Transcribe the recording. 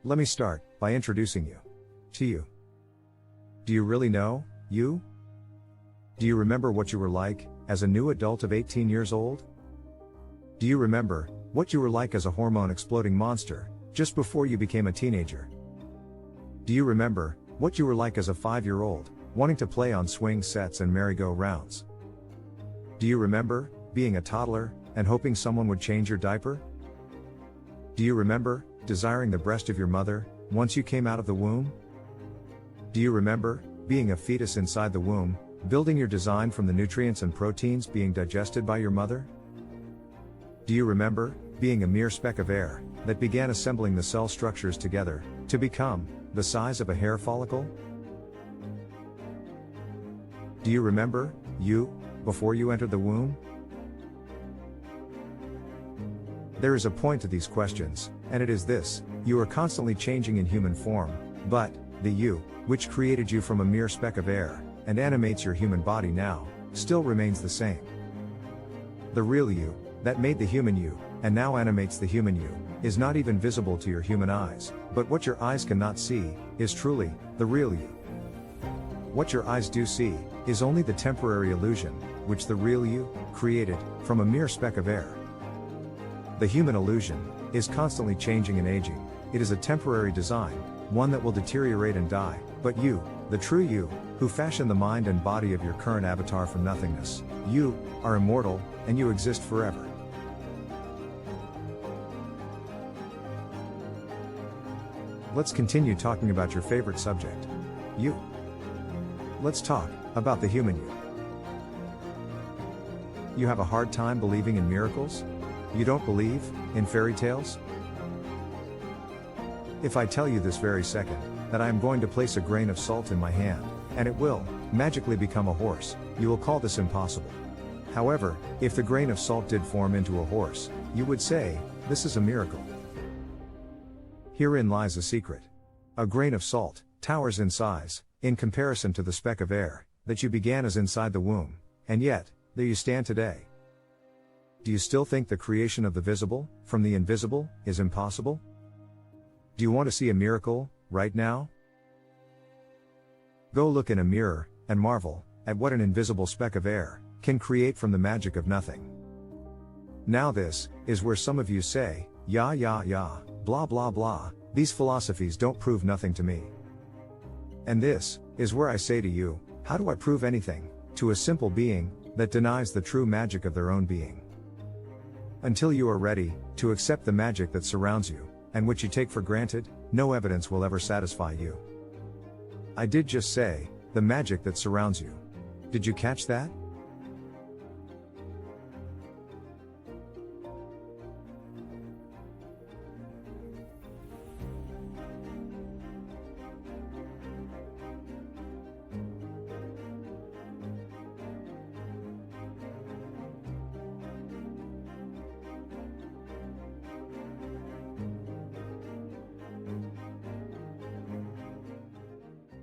Let me start by introducing you to you. Do you really know you? Do you remember what you were like as a new adult of 18 years old? Do you remember what you were like as a hormone-exploding monster just before you became a teenager? Do you remember what you were like as a 5-year-old, wanting to play on swing sets and merry-go-rounds? Do you remember being a toddler and hoping someone would change your diaper? Do you remember desiring the breast of your mother once you came out of the womb? Do you remember being a fetus inside the womb, building your design from the nutrients and proteins being digested by your mother? Do you remember being a mere speck of air that began assembling the cell structures together to become the size of a hair follicle? Do you remember you before you entered the womb? There is a point to these questions, and it is this: you are constantly changing in human form, but the you, which created you from a mere speck of air, and animates your human body now, still remains the same. The real you, that made the human you, and now animates the human you, is not even visible to your human eyes, but what your eyes cannot see, is truly the real you. What your eyes do see, is only the temporary illusion, which the real you created from a mere speck of air. The human illusion is constantly changing and aging. It is a temporary design, one that will deteriorate and die, but you, the true you, who fashioned the mind and body of your current avatar from nothingness, you are immortal, and you exist forever. Let's continue talking about your favorite subject, you. Let's talk about the human you. You have a hard time believing in miracles? You don't believe in fairy tales? If I tell you this very second that I am going to place a grain of salt in my hand, and it will magically become a horse, you will call this impossible. However, if the grain of salt did form into a horse, you would say, this is a miracle. Herein lies a secret. A grain of salt towers in size, in comparison to the speck of air that you began as inside the womb, and yet, there you stand today. Do you still think the creation of the visible, from the invisible, is impossible? Do you want to see a miracle, right now? Go look in a mirror, and marvel at what an invisible speck of air can create from the magic of nothing. Now this is where some of you say, yeah, blah blah blah, these philosophies don't prove nothing to me. And this is where I say to you, how do I prove anything to a simple being that denies the true magic of their own being? Until you are ready to accept the magic that surrounds you, and which you take for granted, no evidence will ever satisfy you. I did just say, the magic that surrounds you. Did you catch that?